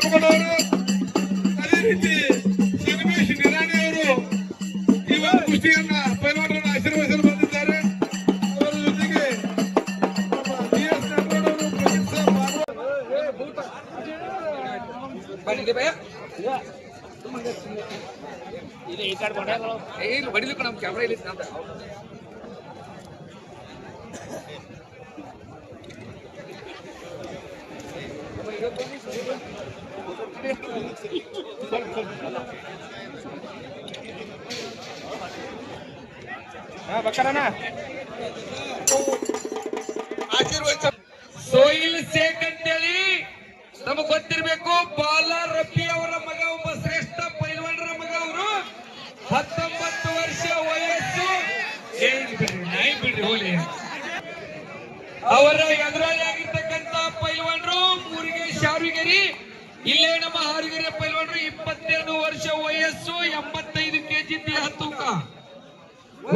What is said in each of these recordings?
ತಗೊಂಡವರು, ಅದೇ ರೀತಿ ಸಂಗಮೇಶ್ ನಿರಾಣಿ ಅವರು ಈ ಒಂದು ಕುಸ್ತಿಯನ್ನ ಪೈಲ್ವಾನರನ್ನು ಆಶೀರ್ವದಿಸಲು ಬಂದಿದ್ದಾರೆ. ಅವರ ಜೊತೆಗೆ DS ನಾಗರಾಜ್ ಅವರು, ಪ್ರದೀಪ್ ಸರ್ ಬಡಿಲಿಕ್ಕೆ ನಮ್ಮ ಕ್ಯಾಮ್ರಾ ಇಲ್ಲಿ ಬಕ್ಕರನ ಆಶೀರ್ವದಿಸ. ಸೋಯಿಲ್ ಶೇಖ್ ಅಂತೇಳಿ ನಮಗ್ ಗೊತ್ತಿರ್ಬೇಕು. ಬಾಲ ರಫಿ ಅವರ ಮಗ, ಒಬ್ಬ ಶ್ರೇಷ್ಠ ಪೈಲ್ವಾನರ ಮಗ. ಅವರು 19 ವರ್ಷ ವಯಸ್ಸು. ಬಿಡ್ರಿ ಹೋಲಿ. ಅವರ ಎದುರಾಳಿ ಆಗಿರ್ತಕ್ಕಂತ ಪೈಲ್ವಾನರು ಮುರುಗೇಶ್ ಹಾರಿಗೆರೆ. ಇಲ್ಲೇ ನಮ್ಮ ಹಾರಿಗೆರೆ ಪೈಲ್ವಾನರು 22 ವರ್ಷ ವಯಸ್ಸು, 85 ಕೆಜಿ ದೇಹ ತೂಕ.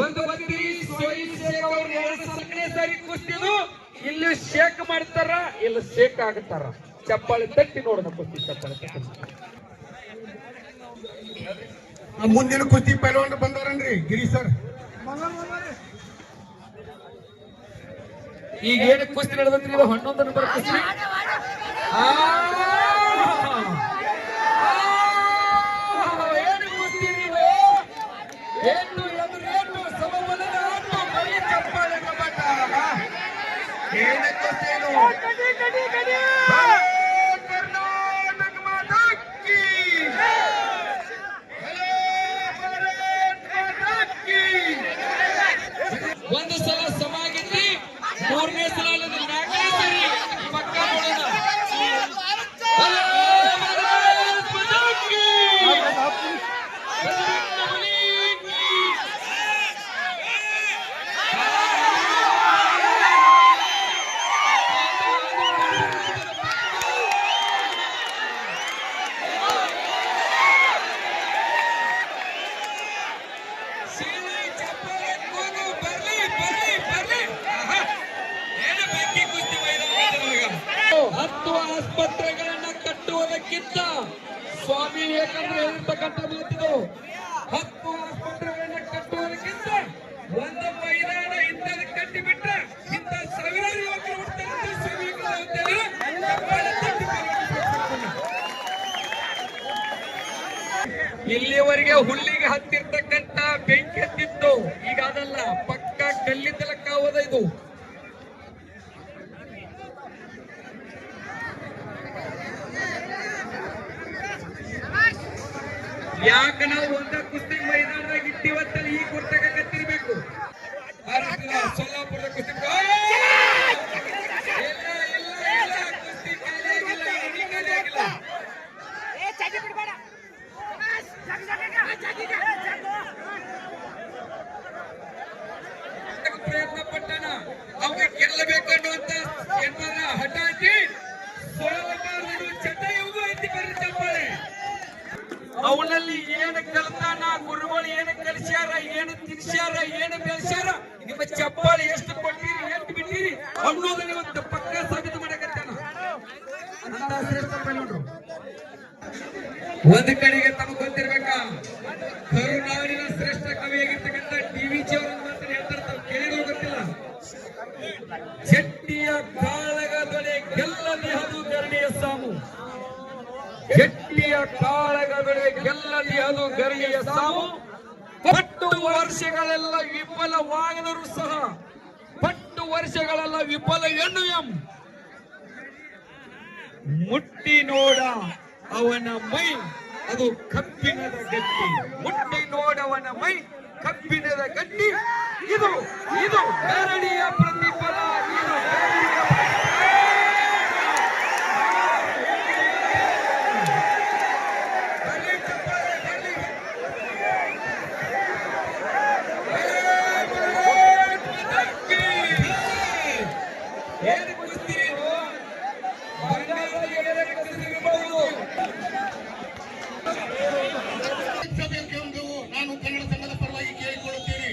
ಒಂದು ಬಂದಿ ಸೋಯಿಲ್ ಶೇಖ್ ಅವರು 2ನೇ ಸಾರಿ ಕುಸ್ತಿದು. ಇಲ್ಲಿ ಶೇಕ್ ಮಾಡ್ತಾರ, ಇಲ್ಲಿ ಶೇಕ್ ಆಗ್ತಾರ. ಚಪ್ಪಾಳೆ ತಟ್ಟಿ ನೋಡೋಣ ಕುಸ್ತಿ. ಚಪ್ಪಾಳೆ ಮುಂದಿನ ಕುಸ್ತಿ ಪೈಲ್ವಾನರು ಬಂದಾರನ್ರಿ ಗಿರಿ ಸರ್. ಈಗ ಏನು ಕುಸ್ತಿ ನಡೆದ್ರಿ? ಇದು 11 ನಂಬರ್ ಕುಸ್ತಿ. ಏನು ಕುಸ್ತಿ ನೀವು? ಏನು ಎದುರೇನು ಸಮಬಲದ ಆಟ. ಬರೀ ಚಪ್ಪಾಳೆ ಕಬಾಟ. ಏನು ಕುಸ್ತಿನು? ಕರ್ನಾಟಕ ಮಾತಾಕಿ. ಒಂದು ಸಲ ಸಮ ಆಗಿದ್ರಿ, 3ನೇ ಸಲ 4ನೇ ಸರಿ ಪಕ್ಕ ನೋಡೋಣ. ಆಸ್ಪತ್ರೆಗಳನ್ನ ಕಟ್ಟುವುದಕ್ಕಿಂತ ಸ್ವಾಮಿ ವಿವೇಕಾನಂದರು ಹೇಳಿರ್ತಕ್ಕಂಥ ಮಾತಿದು. 10 ಆಸ್ಪತ್ರೆಗಳನ್ನ ಕಟ್ಟುವುದಕ್ಕಿಂತ ಒಂದು ಮೈದಾನ ಇಂಥದ್ದು ಕಟ್ಟಿಬಿಟ್ರೆ ಇಂಥ ಸಾವಿರಾರು ಯುವಕರು ಹುಡ್ತಾರೆ. ಸ್ವಾಮಿ ಇಲ್ಲಿವರೆಗೆ ಹುಲ್ಲಿಗೆ ಹತ್ತಿರ್ತಕ್ಕಂಥ ಬೆಂಕಿ ಹತ್ತಿತ್ತು. ಈಗ ಅದಲ್ಲ, ಪಕ್ಕ ಕಲ್ಲಿದ್ದಲಕ್ಕಾವದ ಇದು. ಯಾಕೆ ನಾವು ಒಂದ ಕುಸ್ತಿ ಮೈದಾನದಾಗ ಇಟ್ಟಿವತ್ತಲ್ಲಿ ಈ ಗುರ್ತಾಗ ಕತ್ತಿರ್ಬೇಕು. ಸೊಲ್ಲಾಪುರದ ಕುಸ್ತಿ ಕುಸ್ತಿ ಖಾಲಿ ಆಗಿಲ್ಲ, ಎಣ್ಣೆ ಖಾಲಿ ಆಗಿಲ್ಲ. ಪ್ರಯತ್ನ ಪಟ್ಟಣ ಅವ್ರಿಗೆ ಗೆಲ್ಲಬೇಕನ್ನುವಂತ ಏನಾರ ಹಠ ಹಾಕಿ ಸೋಲಬಾರದು. ಚಟ ಇವು ಐತಿ. ಬರ್ರಿ ಚಪ್ಪಾಳೆ. ಅವನಲ್ಲಿ ಏನು ಕಲ್ತಾನ, ಗುರುಗಳು ಏನು ಕಲಿಸ್ಯಾರ, ಏನು ತಿನ್ಸ್ಯಾರ, ಏನು ಬೆಳೆಸ್ಯಾರ, ನಿಮ್ಮ ಚಪ್ಪಾಳೆ ಎಷ್ಟು ಕೊಟ್ಟಿರಿ, ಎಷ್ಟು ಬಿಟ್ಟಿರಿ ಅನ್ನೋದನ್ನ ಇವತ್ತು ಪಕ್ಕ ಸಾಬೀತು ಮಾಡಕತ್ತಾನ. ಅಂತ ಶ್ರೇಷ್ಠ ಪೈಲ್ವಾನರು. ಒಂದು ಕಡೆಗೆ ತಮಗೆ ಗೊತ್ತಿರ್ಬೇಕಾ, ಕರುನಾಡಿನ ಶ್ರೇಷ್ಠ ಕವಿಯಾಗಿರ್ತಕ್ಕಂಥ DVಜಿ ಅವರ ಮಾತನ್ನು ಹೇಳ್ತಾರೆ. ತಾವು ಕೇಳಿರೋ ಗೊತ್ತಿಲ್ಲ. ಚೆಟ್ಟಿಯ ಕಾಳಗದೊಡೆ ಗೆಲ್ಲದೆ ಅದು ಗರಡಿಯ ಸಾಮು. ಚೆಟ್ಟಿಯ ಕಾಳಗದೊಡೆ ಗೆಲ್ಲದೆ ಅದು ಗರಡಿಯ ಸಾಮು. ಪಟ್ಟು ವರ್ಷಗಳೆಲ್ಲ ವಿಫಲವಾಗದರೂ ಸಹ, ಪಟ್ಟು ವರ್ಷಗಳೆಲ್ಲ ವಿಫಲ ಎನ್ನುವೆಂ. ಮುಟ್ಟಿ ನೋಡ ಅವನ ಮೈ, ಅದು ಕಬ್ಬಿಣದ ಗಟ್ಟಿ. ಮುಟ್ಟಿ ನೋಡವನ ಮೈ ಕಬ್ಬಿಣದ ಗಟ್ಟಿ. ಇದು ಇದು ಗರಡಿಯ ಪ್ರತಿಫಲ. ಇದು ಏನು ಕುಸ್ತೀರಿ ನಾನು ಕನ್ನಡ ಸಂಘದ ಪರವಾಗಿ ಕೇಳಿಕೊಳ್ಳುತ್ತೇನೆ.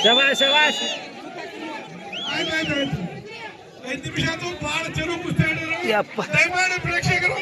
ಶಬಾಷ್ ಶಬಾಷ್. ಆಯ್ತಾಯ್ತು. 5 ನಿಮಿಷ ಆಯ್ತು. ಬಹಳ ಚಲೋ ಕುಸ್ತಿ ಆಡಿದ್ರು. ಯಪ್ಪ. ದಯಮಾಡಿ ಪ್ರೇಕ್ಷಕರು